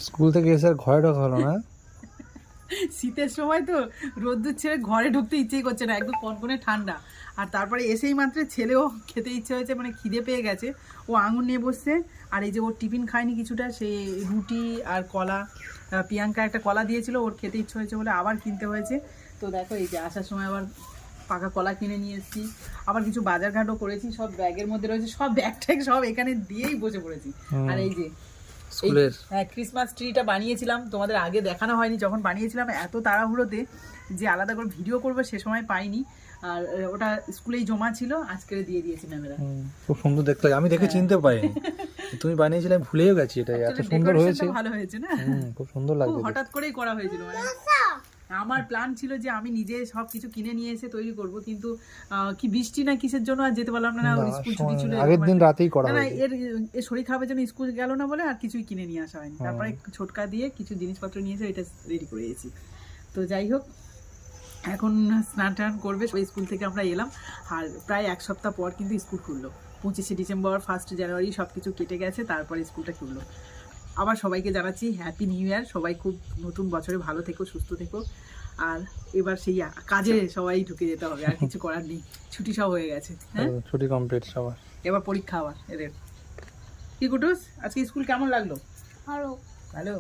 School থেকে এসে আর ঘরে ঢোকা হলো না। শীতের সময় তো রোদ্দুর ছেড়ে ঘরে ঢুকতে ইচ্ছেই করছে না, একদম কনকনে ঠান্ডা। আর তারপরে এসেই মাত্র ছেলেও খেতে ইচ্ছে হয়েছে, মানে খিদে পেয়ে গেছে, ও আঙুর নিয়ে বসছে। আর এই যে ওর টিফিন খায়নি কিছুটা, সে রুটি আর কলা, প্রিয়াঙ্কা একটা কলা দিয়েছিল, ওর খেতে ইচ্ছে হয়েছে বলে আবার কিনতে হয়েছে। তো দেখো এই যে আসার সময় আবার পাকা কলা কিনে নিয়ে এসেছি, আবার কিছু বাজারঘাটও করেছি, সব ব্যাগের মধ্যে রয়েছে, সব ব্যাগ ট্যাগ সব এখানে দিয়েই বসে পড়েছি। আর এই যে স্কুলের হ্যাঁ ক্রিসমাস ট্রিটা বানিয়েছিলাম, তোমাদের আগে দেখানো হয়নি, যখন বানিয়েছিলাম এত তাড়াহুড়োতে যে আলাদা করে ভিডিও করবো সে সময় পাইনি। আর ওটা স্কুলেই জমা ছিল, আজকে দিয়ে দিয়েছি ম্যামেরা। খুব সুন্দর দেখতে লাগে, আমি দেখে চিনতে পারিনি তুমি বানিয়েছিলে, আমি ভুলেও গেছি এটা এত সুন্দর হয়েছে। ভালো হয়েছে না? খুব সুন্দর লাগছে। হঠাৎ করেই করা হয়েছিল, মানে আমার প্ল্যান ছিল যে আমি নিজে সব কিছু কিনে নিয়ে এসে তৈরি করব, কিন্তু কি বৃষ্টি না কিসের জন্য আর যেতে পারলাম না, ওর স্কুল ছুটি ছিল, আগের দিন রাতেই করা না হয়েছে। এর শরীর খারাপের জন্য স্কুল গেল না বলে আর কিছুই কিনে নিয়ে আসা হয়নি। তারপরে ছোটকা দিয়ে কিছু জিনিসপত্র নিয়েছে, এটা রেডি করে দিয়েছি। তো যাই হোক, এখন স্নান টান করবে, স্কুল থেকে আমরা এলাম। আর প্রায় এক সপ্তাহ পর কিন্তু স্কুল খুললো, 25শে ডিসেম্বর 1 জানুয়ারি সব কিছু কেটে গেছে, তারপরে স্কুলটা খুললো। আবার সবাইকে জানাচ্ছি হ্যাপি নিউ ইয়ার, সবাই খুব নতুন বছরে ভালো থেকো, সুস্থ থেকো। আর এবার সেই কাজে সবাই ঢুকে যেতে হবে, আর কিছু করার নেই, ছুটি সব হয়ে গেছে। হ্যাঁ ছুটি কমপ্লিট সবার, এবার পরীক্ষা আবার এদের। কি কুটুস, আজকে স্কুল কেমন লাগলো? ভালো। ভালো।